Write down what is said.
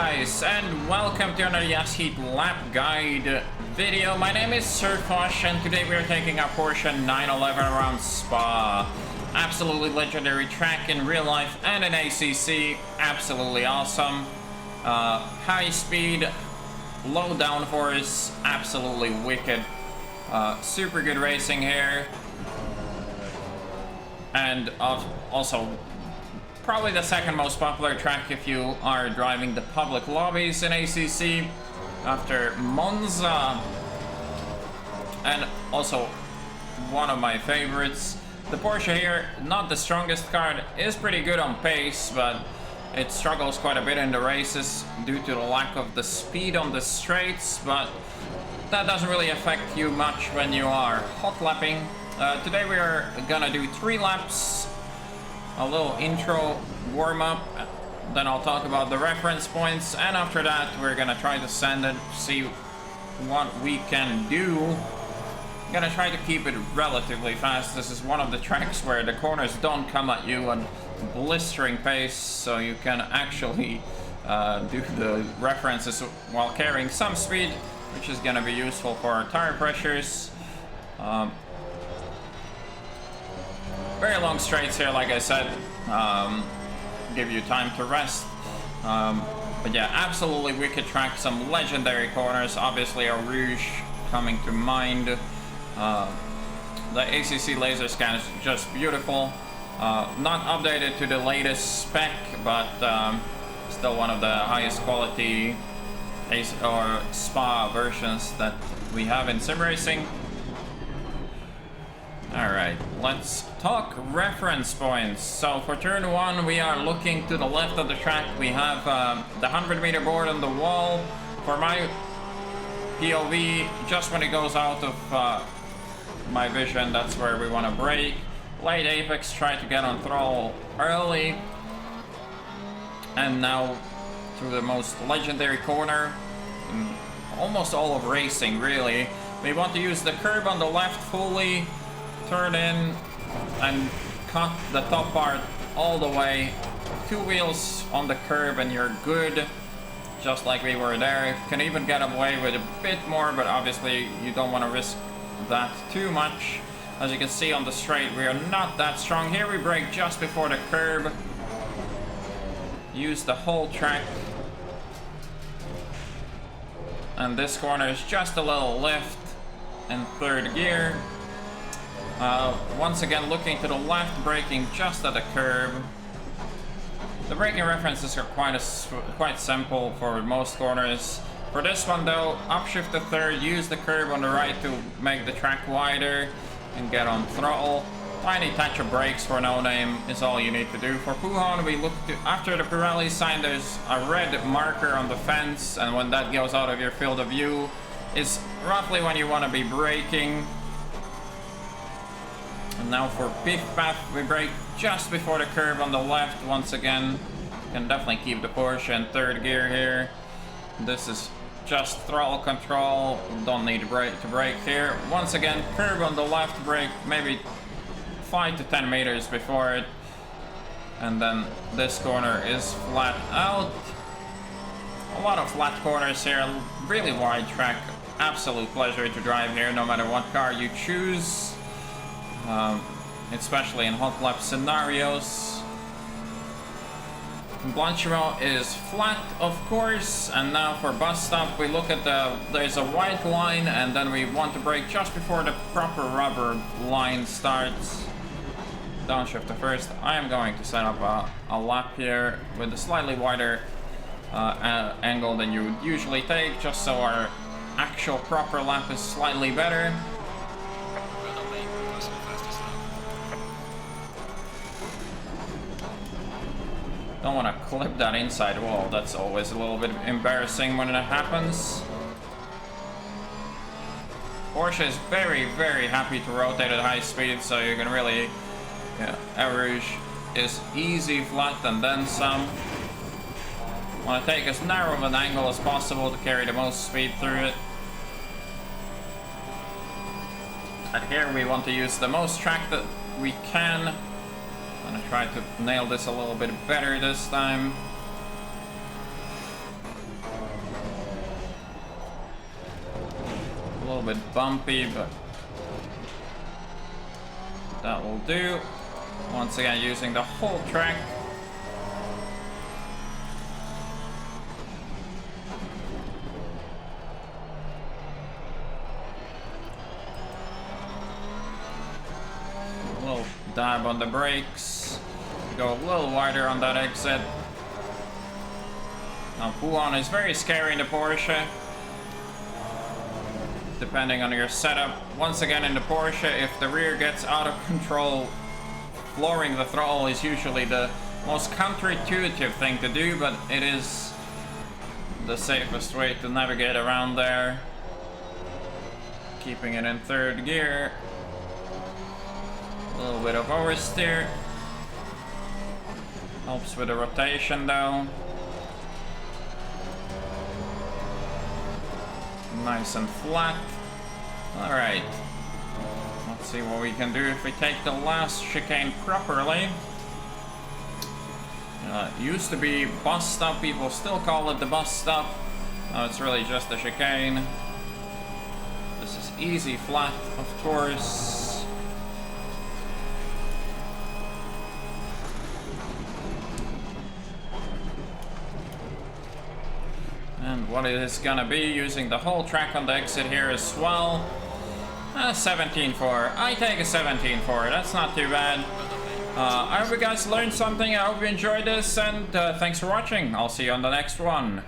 guys, and welcome to another Yes Heat lap guide video. My name is Sir Foch, and today we are taking our Porsche 911 around Spa. Absolutely legendary track in real life and in ACC. Absolutely awesome. High speed, low downforce, absolutely wicked. Super good racing here. And also probably the second most popular track if you are driving the public lobbies in ACC after Monza, and also one of my favorites. The Porsche here, not the strongest car, is pretty good on pace, but it struggles quite a bit in the races due to the lack of the speed on the straights, but that doesn't really affect you much when you are hot lapping. Today we are gonna do 3 laps, a little intro warm-up, then I'll talk about the reference points, and after that we're gonna try to send it, see what we can do. I'm gonna try to keep it relatively fast. This is one of the tracks where the corners don't come at you at blistering pace, so you can actually do the references while carrying some speed, which is gonna be useful for our tire pressures. Very long straights here, like I said, give you time to rest. But yeah, absolutely wicked track, some legendary corners, obviously a Rouge coming to mind. The ACC laser scan is just beautiful. Not updated to the latest spec, but still one of the highest quality or Spa versions that we have in sim racing. Alright, let's talk reference points. So for turn 1, we are looking to the left of the track. We have the 100-meter board on the wall. For my POV, just when it goes out of my vision, that's where we want to brake. Late apex, try to get on throttle early. And now through the most legendary corner, almost all of racing really. We want to use the curb on the left fully. Turn in and cut the top part all the way. 2 wheels on the curb and you're good, just like we were there. Can even get away with a bit more, but obviously you don't want to risk that too much. As you can see on the straight, we are not that strong. Here we brake just before the curb. Use the whole track. And this corner is just a little lift in 3rd gear. Once again, looking to the left, braking just at the curb. The braking references are quite simple for most corners. For this one though, upshift to 3rd, use the curb on the right to make the track wider and get on throttle. Tiny touch of brakes for no name is all you need to do. For Pujon, we look to, after the Pirelli sign, there's a red marker on the fence, and when that goes out of your field of view, is roughly when you want to be braking. And now for Biff Path, we brake just before the curb on the left. Once again, you can definitely keep the Porsche in 3rd gear here. This is just throttle control, don't need to brake here. Once again, curb on the left, brake maybe 5 to 10 meters before it. And then this corner is flat out. A lot of flat corners here, really wide track. Absolute pleasure to drive here, no matter what car you choose. Especially in hot lap scenarios. Blanchiment is flat, of course, and now for bus stop we look at there's a white line, and then we want to brake just before the proper rubber line starts. Downshift to 1st. I am going to set up a lap here with a slightly wider angle than you would usually take, just so our actual proper lap is slightly better. Don't want to clip that inside wall. That's always a little bit embarrassing when it happens. Porsche is very, very happy to rotate at high speed, so you can really, average is easy flat and then some. Want to take as narrow of an angle as possible to carry the most speed through it. And here we want to use the most track that we can. I'm gonna try to nail this a little bit better this time. little bit bumpy, but that will do. Once again, using the whole track. A little dab on the brakes. Go a little wider on that exit. Now, pull-on is very scary in the Porsche, depending on your setup. Once again, in the Porsche, if the rear gets out of control, flooring the throttle is usually the most counterintuitive thing to do, but it is the safest way to navigate around there. Keeping it in third gear. A little bit of oversteer. Helps with the rotation though. Nice and flat. Alright. Let's see what we can do if we take the last chicane properly. It used to be bus stop. People still call it the bus stop. No, it's really just a chicane. This is easy flat, of course. And what it is gonna be, using the whole track on the exit here as well. 17.4. I take a 17.4. That's not too bad. I hope you guys learned something. I hope you enjoyed this, and thanks for watching. I'll see you on the next one.